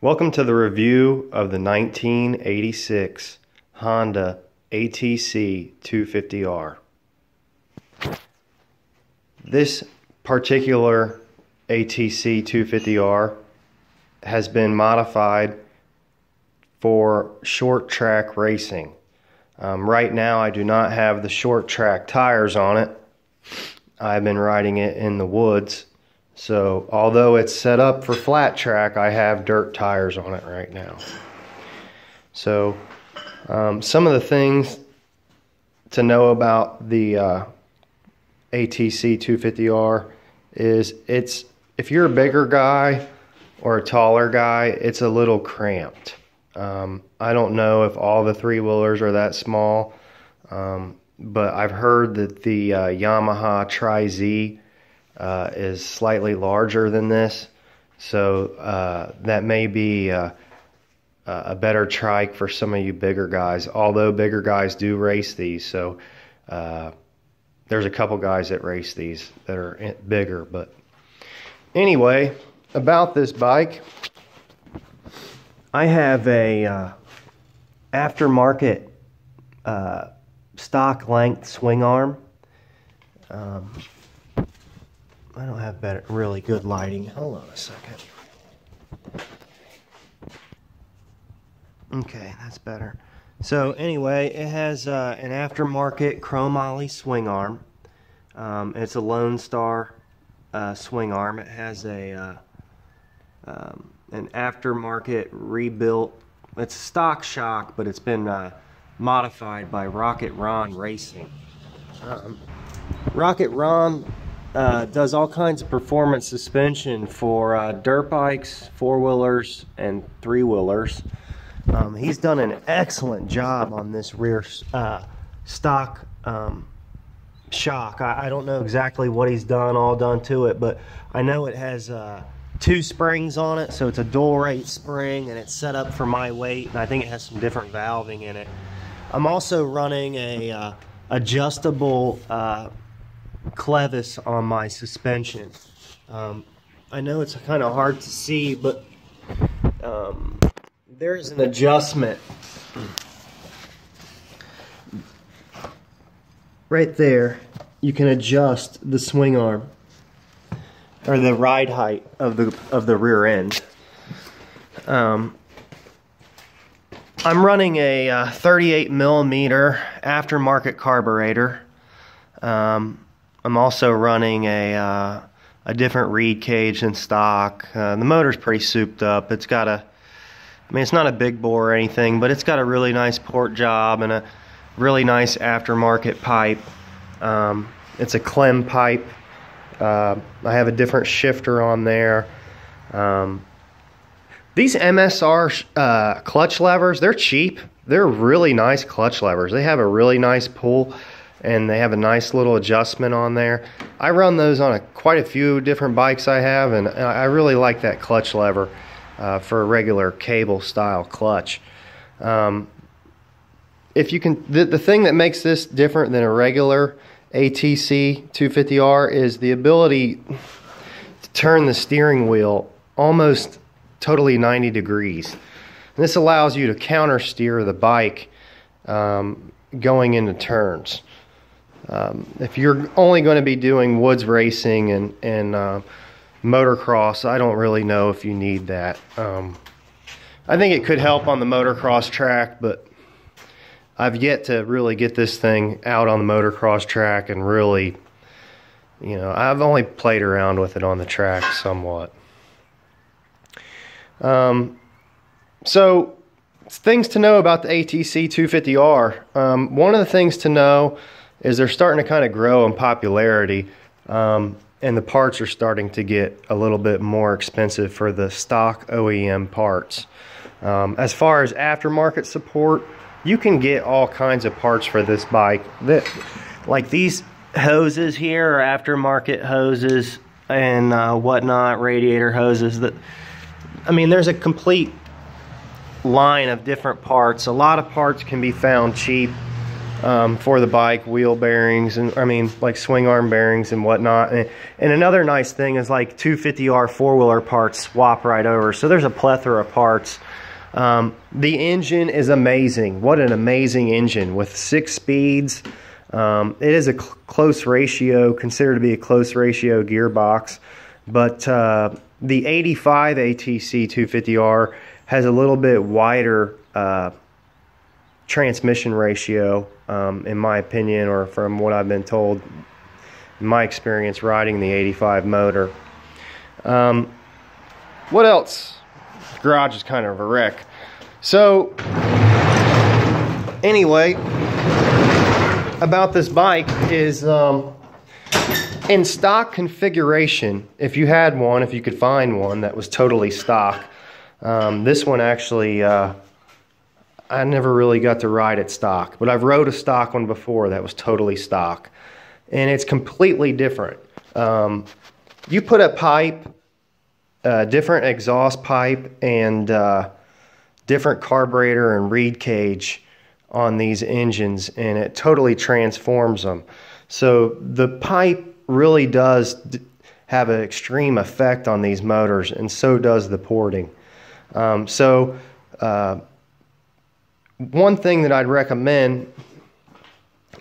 Welcome to the review of the 1986 Honda Atc250r. This particular Atc250r has been modified for short track racing. Right now I do not have the short track tires on it. I've been riding it in the woods. So although it's set up for flat track, I have dirt tires on it right now. So some of the things to know about the Atc250r is if you're a bigger guy or a taller guy, it's a little cramped. I don't know if all the three-wheelers are that small, but I've heard that the Yamaha triz is slightly larger than this, so that may be a better trike for some of you bigger guys, although bigger guys do race these. So there's a couple guys that race these that are bigger. But anyway, about this bike, I have a aftermarket stock length swing arm. I don't have really good lighting. Hold on a second. Okay, that's better. So anyway, it has an aftermarket chromoly swing arm. It's a lonestar swing arm. It has a an aftermarket rebuilt. It's a stock shock, but it's been modified by Rocket Ron Racing. Rocket Ron does all kinds of performance suspension for dirt bikes, four-wheelers, and three-wheelers. He's done an excellent job on this rear stock shock. I don't know exactly what he's done to it, but I know it has 2 springs on it, so it's a dual rate spring, and it's set up for my weight, and I think it has some different valving in it. I'm also running a adjustable clevis on my suspension. I know it's kind of hard to see, but there's an adjustment right there. You can adjust the swing arm or the ride height of the rear end. I'm running a 38 millimeter aftermarket carburetor. I'm also running a different reed cage than stock. The motor's pretty souped up. It's got it's not a big bore or anything, but it's got a really nice port job and a really nice aftermarket pipe. It's a klemm pipe. I have a different shifter on there. These MSR clutch levers, they're cheap. They're really nice clutch levers. They have a really nice pull, and they have a nice little adjustment on there. I run those on quite a few different bikes I have, and I really like that clutch lever for a regular cable style clutch. If you can, the thing that makes this different than a regular Atc250r is the ability to turn the steering wheel almost totally 90 degrees. And this allows you to counter steer the bike going into turns. If you're only going to be doing woods racing and motocross, I don't really know if you need that. I think it could help on the motocross track, but I've yet to really get this thing out on the motocross track and really, I've only played around with it on the track somewhat. So things to know about the Atc250r. One of the things to know is they're starting to kind of grow in popularity, and the parts are starting to get a little bit more expensive for the stock OEM parts. As far as aftermarket support, you can get all kinds of parts for this bike. Like these hoses here are aftermarket hoses and whatnot, radiator hoses. There's a complete line of different parts. A lot of parts can be found cheap. for the bike, wheel bearings, and I mean like swing arm bearings and whatnot. And another nice thing is like 250R four-wheeler parts swap right over. So there's a plethora of parts. The engine is amazing. What an amazing engine with 6 speeds. It is a close ratio, considered to be a close ratio gearbox, but the 85 Atc250r has a little bit wider transmission ratio, in my opinion, or from what I've been told in my experience riding the 85 motor. What else? The garage is kind of a wreck. So anyway, about this bike is in stock configuration. If you had one, if you could find one that was totally stock, this one actually I never really got to ride it stock, but I've rode a stock one before that was totally stock, and it's completely different. You put a pipe, different exhaust pipe, and different carburetor and reed cage on these engines, and it totally transforms them. So the pipe really does have an extreme effect on these motors, and so does the porting. One thing that I'd recommend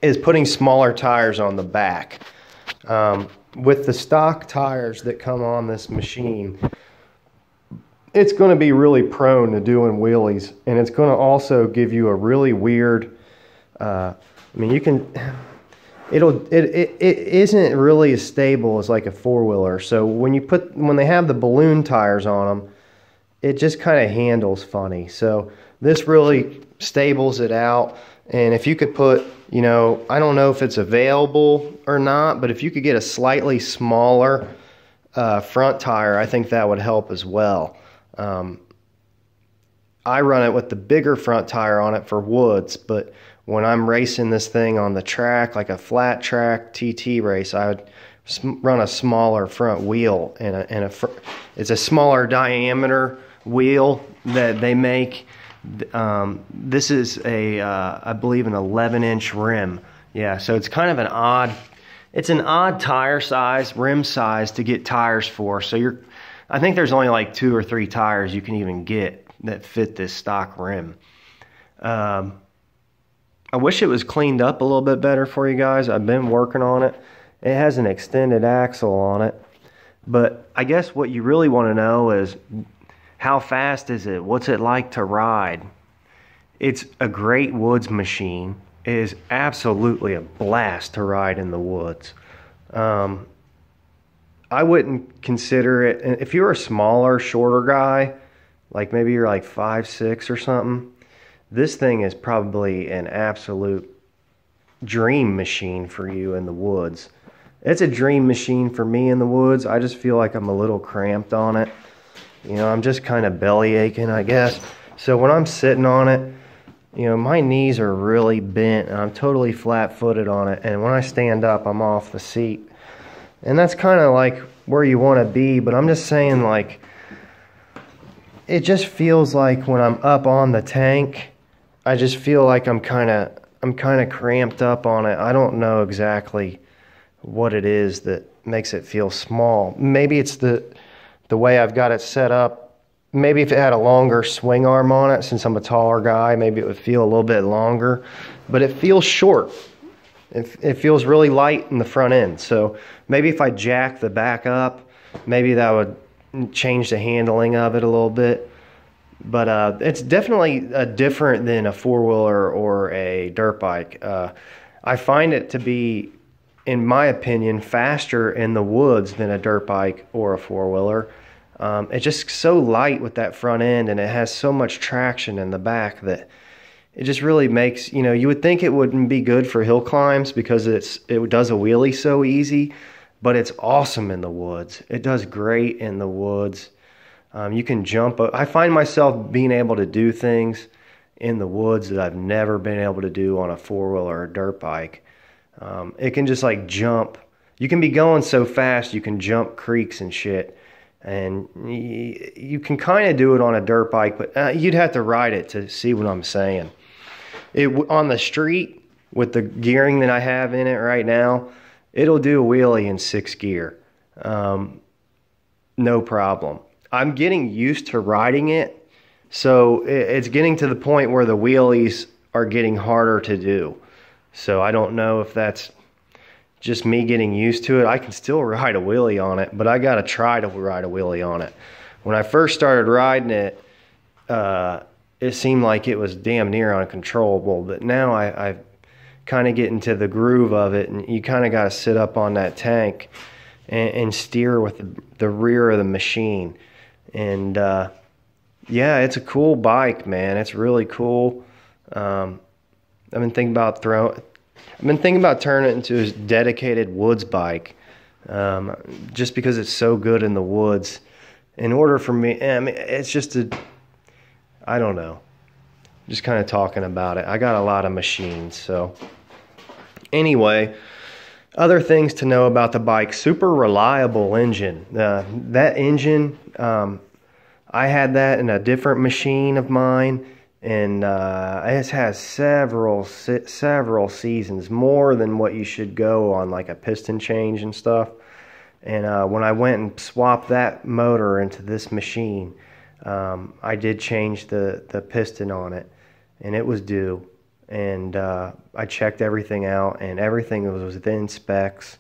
is putting smaller tires on the back. With the stock tires that come on this machine, it's going to be really prone to doing wheelies, and it's going to also give you a really weird, I mean, you can, it isn't really as stable as like a four-wheeler. So when they have the balloon tires on them, it just kind of handles funny. So this really stables it out. And if you could put, you know, I don't know if it's available or not, but if you could get a slightly smaller front tire, I think that would help as well. I run it with the bigger front tire on it for woods, but when I'm racing this thing on the track, like a flat track TT race, I would run a smaller front wheel, and it's a smaller diameter wheel that they make. This is a I believe an 11-inch rim. Yeah, so it's kind of an odd tire size, rim size to get tires for. So I think there's only like 2 or 3 tires you can even get that fit this stock rim. I wish it was cleaned up a little bit better for you guys. I've been working on it. It has an extended axle on it, but I guess what you really want to know is, how fast is it? What's it like to ride? It's a great woods machine. It is absolutely a blast to ride in the woods. I wouldn't consider it, if you're a smaller, shorter guy, like maybe you're like 5'6" or something, this thing is probably an absolute dream machine for you in the woods. It's a dream machine for me in the woods. I just feel like I'm a little cramped on it. You know, I'm just kind of belly aching, I guess. So when I'm sitting on it, you know, my knees are really bent, and I'm totally flat-footed on it. And when I stand up, I'm off the seat. And that's kind of like where you want to be, but I'm just saying, like, it just feels like when I'm up on the tank, I just feel like I'm kind of cramped up on it. I don't know exactly what it is that makes it feel small. Maybe it's the way I've got it set up. Maybe if it had a longer swing arm on it, since I'm a taller guy, maybe it would feel a little bit longer, but it feels short. It feels really light in the front end. So maybe if I jack the back up, maybe that would change the handling of it a little bit. But it's definitely different than a four-wheeler or a dirt bike. I find it to be, in my opinion, faster in the woods than a dirt bike or a four-wheeler. It's just so light with that front end, and it has so much traction in the back that it just really makes, you know, you would think it wouldn't be good for hill climbs because it does a wheelie so easy, but it's awesome in the woods. It does great in the woods. You can jump. I find myself being able to do things in the woods that I've never been able to do on a four-wheeler or a dirt bike. It can just like jump. You can be going so fast you can jump creeks and shit. And you can kind of do it on a dirt bike, but you'd have to ride it to see what I'm saying. On the street, with the gearing that I have in it right now, it'll do a wheelie in 6th gear. No problem. I'm getting used to riding it, so it's getting to the point where the wheelies are getting harder to do. So I don't know if that's just me getting used to it. I can still ride a wheelie on it, but I gotta try to ride a wheelie on it. When I first started riding it, it seemed like it was damn near uncontrollable, but now I kind of get into the groove of it, and you kind of got to sit up on that tank and steer with the rear of the machine. And yeah, it's a cool bike, man. It's really cool. I've been thinking about turning it into a dedicated woods bike, just because it's so good in the woods. In order for me, I mean, it's just I don't know, just kind of talking about it. I got a lot of machines. So anyway, other things to know about the bike: super reliable engine. That engine, I had that in a different machine of mine, and it has several seasons, more than what you should go on like a piston change and stuff. And when I went and swapped that motor into this machine, I did change the piston on it, and it was due. And I checked everything out, and everything was within specs.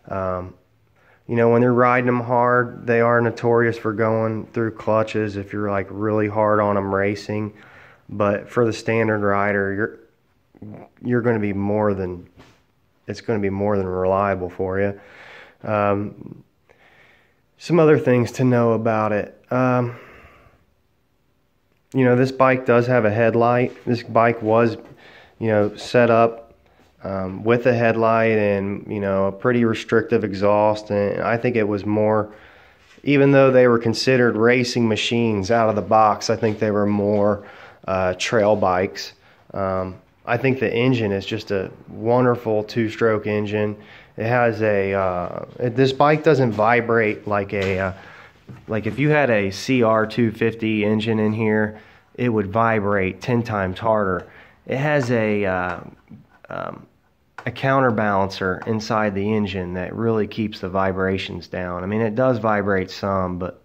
You know, when they're riding them hard, they are notorious for going through clutches if you're like really hard on them racing. But for the standard rider, you're going to be more than, it's going to be more than reliable for you. Some other things to know about it. You know, this bike does have a headlight. This bike was, you know, set up with a headlight and, you know, a pretty restrictive exhaust. And I think it was more, even though they were considered racing machines out of the box, I think they were more trail bikes. I think the engine is just a wonderful two-stroke engine. It has a, this bike doesn't vibrate like a, like if you had a CR250 engine in here, it would vibrate 10 times harder. It has a counterbalancer inside the engine that really keeps the vibrations down. I mean, it does vibrate some, but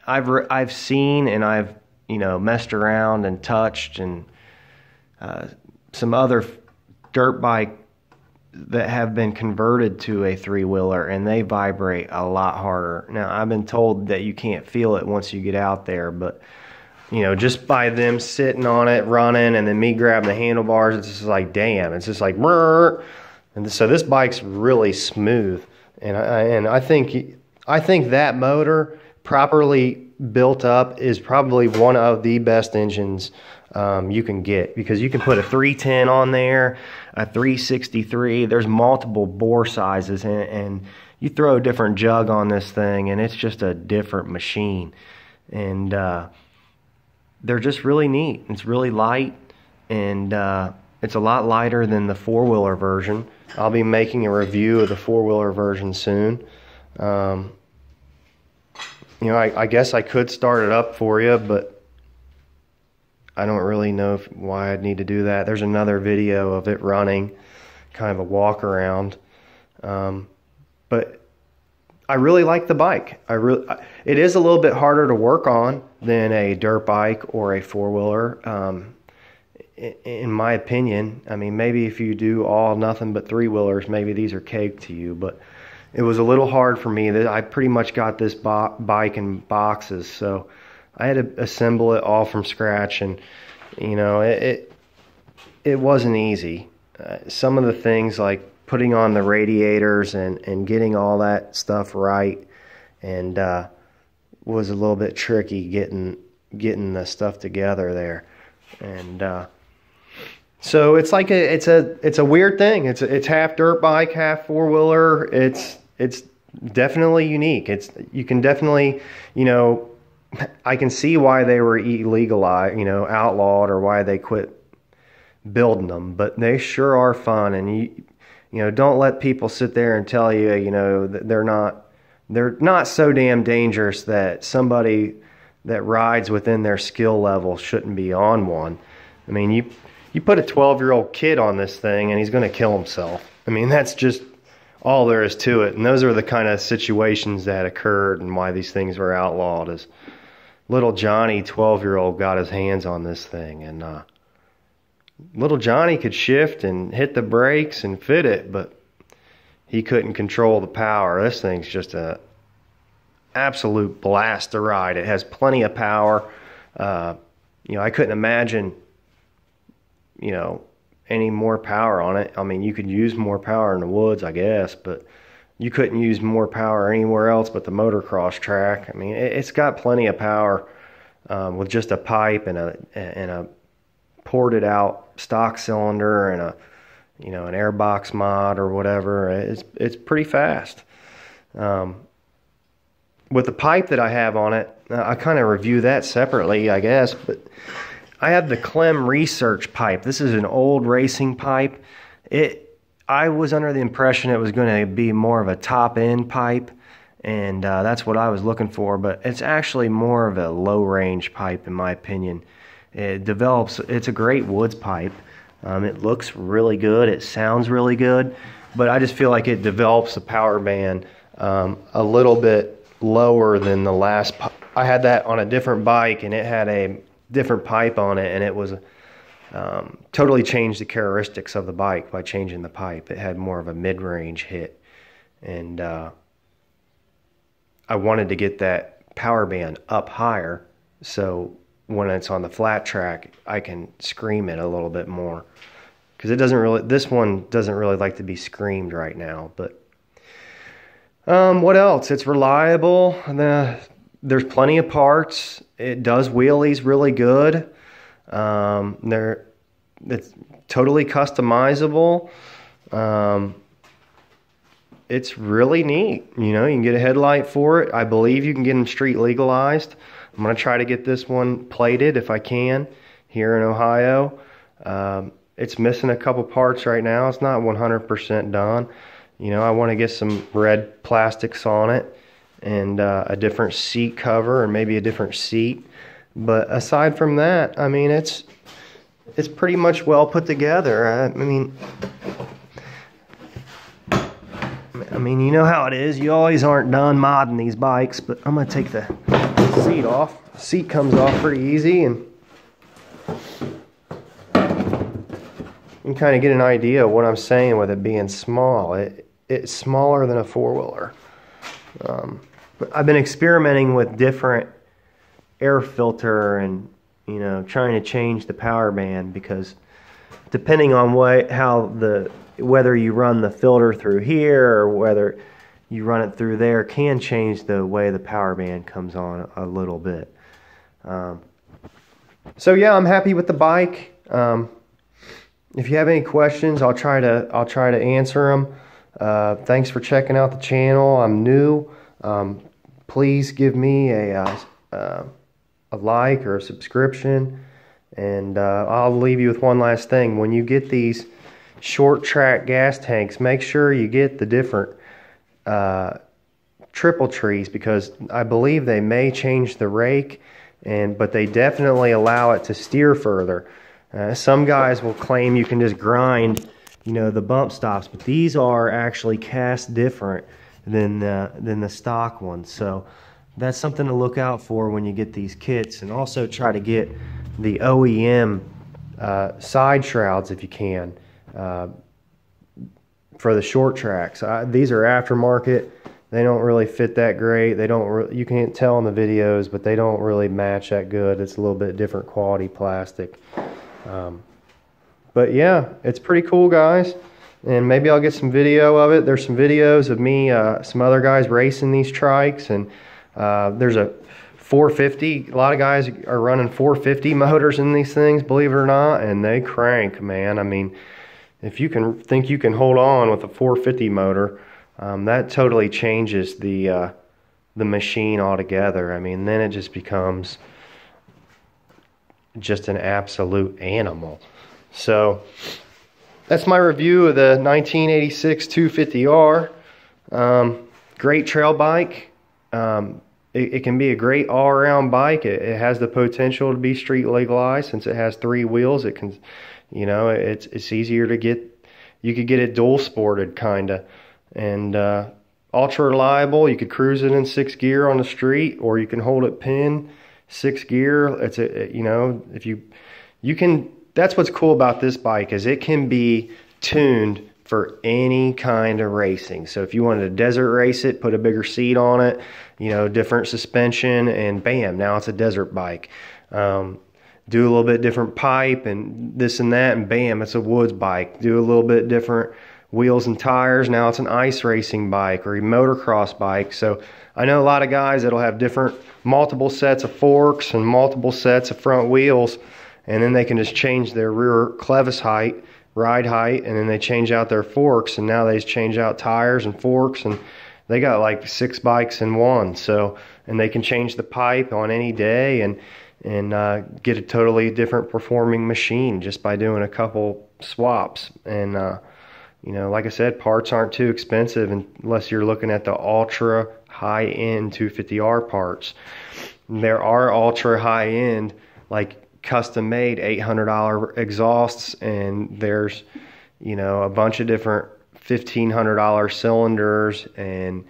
I've seen and I've, you know, messed around and touched and some other dirt bike that have been converted to a three-wheeler, and they vibrate a lot harder. Now, I've been told that you can't feel it once you get out there, but you know, just by them sitting on it, running, and then me grabbing the handlebars, it's just like, damn, it's just like, brrr. And so this bike's really smooth, and I think that motor, properly built up, is probably one of the best engines you can get, because you can put a 310 on there, a 363. There's multiple bore sizes, and you throw a different jug on this thing, and it's just a different machine. And they're just really neat. It's really light, and it's a lot lighter than the four-wheeler version. I'll be making a review of the four-wheeler version soon. You know, I guess I could start it up for you, but I don't really know why I'd need to do that. There's another video of it running, kind of a walk around. But I really like the bike. It is a little bit harder to work on than a dirt bike or a four-wheeler, in my opinion. I mean, maybe if you do all nothing but three-wheelers, maybe these are cake to you, but it was a little hard for me. I pretty much got this bike in boxes, so I had to assemble it all from scratch, and you know, it wasn't easy. Some of the things like putting on the radiators and getting all that stuff right, and was a little bit tricky getting the stuff together there. And so it's like it's a weird thing. It's half dirt bike, half four-wheeler. It's definitely unique. You can definitely, you know, I can see why they were illegalized, you know, outlawed, or why they quit building them, but they sure are fun. And you know, don't let people sit there and tell you, you know, that they're not so damn dangerous that somebody that rides within their skill level shouldn't be on one. I mean, you put a 12-year-old kid on this thing and he's going to kill himself. I mean, that's just all there is to it. And those are the kind of situations that occurred and why these things were outlawed. Is little Johnny, 12-year-old, got his hands on this thing, and little Johnny could shift and hit the brakes and fit it, but he couldn't control the power. This thing's just a absolute blast to ride. It has plenty of power. You know, I couldn't imagine, you know, any more power on it. I mean, you could use more power in the woods, I guess, but you couldn't use more power anywhere else but the motocross track. I mean, it's got plenty of power with just a pipe and a ported out stock cylinder and a, you know, an airbox mod or whatever. It's pretty fast. With the pipe that I have on it, I kind of review that separately, I guess, but I have the Klemm research pipe. This is an old racing pipe. I was under the impression it was going to be more of a top-end pipe, and that's what I was looking for, but it's actually more of a low-range pipe, in my opinion. It's a great woods pipe. It looks really good. It sounds really good, but I just feel like it develops the power band a little bit lower than the last. I had that on a different bike, and it had a different pipe on it, and it was totally changed the characteristics of the bike by changing the pipe. It had more of a mid-range hit, and I wanted to get that power band up higher, so when it's on the flat track, I can scream it a little bit more, because this one doesn't really like to be screamed right now. But what else? It's reliable. There's plenty of parts. It does wheelies really good. It's totally customizable. It's really neat. You know, you can get a headlight for it. I believe you can get them street legalized. I'm going to try to get this one plated if I can here in Ohio. It's missing a couple parts right now. It's not 100% done. You know, I want to get some red plastics on it and a different seat cover and maybe a different seat. But aside from that, I mean, it's pretty much well put together. I mean, you know how it is. You always aren't done modding these bikes, but I'm going to take the seat off. The seat comes off pretty easy, and you can kind of get an idea of what I'm saying with it being small. It's smaller than a four-wheeler. I've been experimenting with different air filter and, you know, trying to change the power band, because depending on whether you run the filter through here or whether you run it through there can change the way the power band comes on a little bit. So yeah, I'm happy with the bike. If you have any questions, I'll try to answer them. Thanks for checking out the channel. I'm new. Please give me a like or a subscription, and I'll leave you with one last thing. When you get these short track gas tanks, make sure you get the different triple trees, because I believe they may change the rake, but they definitely allow it to steer further. Some guys will claim you can just grind, you know, the bump stops, but these are actually cast different than the stock ones. So that's something to look out for when you get these kits, and also try to get the OEM side shrouds if you can for the short tracks. These are aftermarket. They don't really fit that great. You can't tell in the videos, but they don't really match that good. It's a little bit different quality plastic. But yeah, it's pretty cool, guys. And maybe I'll get some video of it. There's some videos of me, some other guys racing these trikes, and there's a 450. A lot of guys are running 450 motors in these things, believe it or not, and they crank, man. I mean, if you think you can hold on with a 450 motor, that totally changes the machine altogether. I mean, then it just becomes just an absolute animal. So that's my review of the 1986 250R. Great trail bike. It can be a great all-around bike. It has the potential to be street legalized since it has 3 wheels. It can, You know, it's easier to get. You could get it dual sported kinda, and ultra reliable. You could cruise it in 6th gear on the street, or you can hold it pin 6th gear. It's you know, if you can. That's what's cool about this bike, is it can be tuned for any kind of racing. So if you wanted to desert race it, put a bigger seat on it, you know, different suspension, and bam, now it's a desert bike. Do a little bit different pipe and this and that, and bam, it's a woods bike. Do a little bit different wheels and tires, now it's an ice racing bike or a motocross bike. So I know a lot of guys that'll have multiple sets of forks and multiple sets of front wheels, and then they can just change their rear clevis height, ride height, and then they change out their forks, and now they just change out tires and forks, and they got like 6 bikes in one. So, and they can change the pipe on any day and get a totally different performing machine just by doing a couple swaps. And you know, like I said, parts aren't too expensive unless you're looking at the ultra high-end 250R parts. There are ultra high-end, like custom-made $800 exhausts, and there's, you know, a bunch of different $1,500 cylinders, and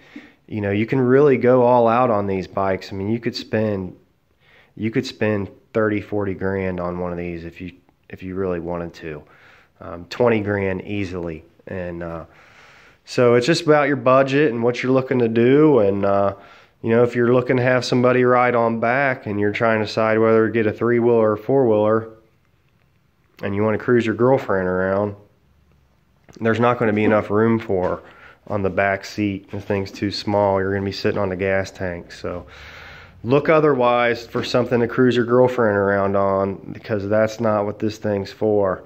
you know, you can really go all out on these bikes. I mean, you could spend 30-40 grand on one of these if you really wanted to. 20 grand easily. And so it's just about your budget and what you're looking to do. And you know, if you're looking to have somebody ride on back and you're trying to decide whether to get a 3-wheeler or 4-wheeler, and you want to cruise your girlfriend around, there's not going to be enough room for her on the back seat. The thing's too small. You're going to be sitting on the gas tank. So look otherwise for something to cruise your girlfriend around on, because that's not what this thing's for.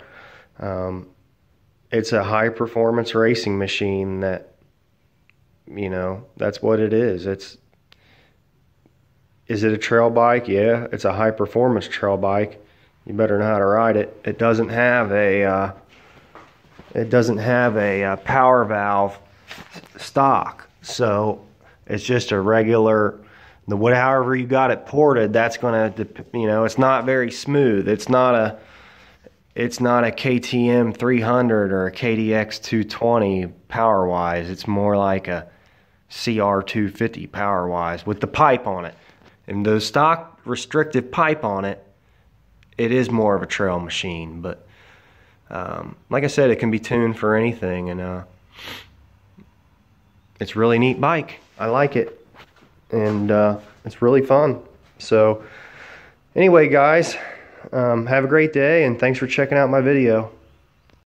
It's a high performance racing machine that, you know, that's what it is. Is it a trail bike? Yeah, it's a high performance trail bike. You better know how to ride it. It doesn't have a power valve stock, so it's just a regular. However you got it ported, that's gonna, you know, it's not very smooth. It's not a KTM 300 or a KDX 220 power wise. It's more like a CR 250 power wise with the pipe on it, and the stock restrictive pipe on it. It is more of a trail machine, but like I said, it can be tuned for anything, and it's a really neat bike. I like it, and it's really fun. So anyway, guys, have a great day, and thanks for checking out my video.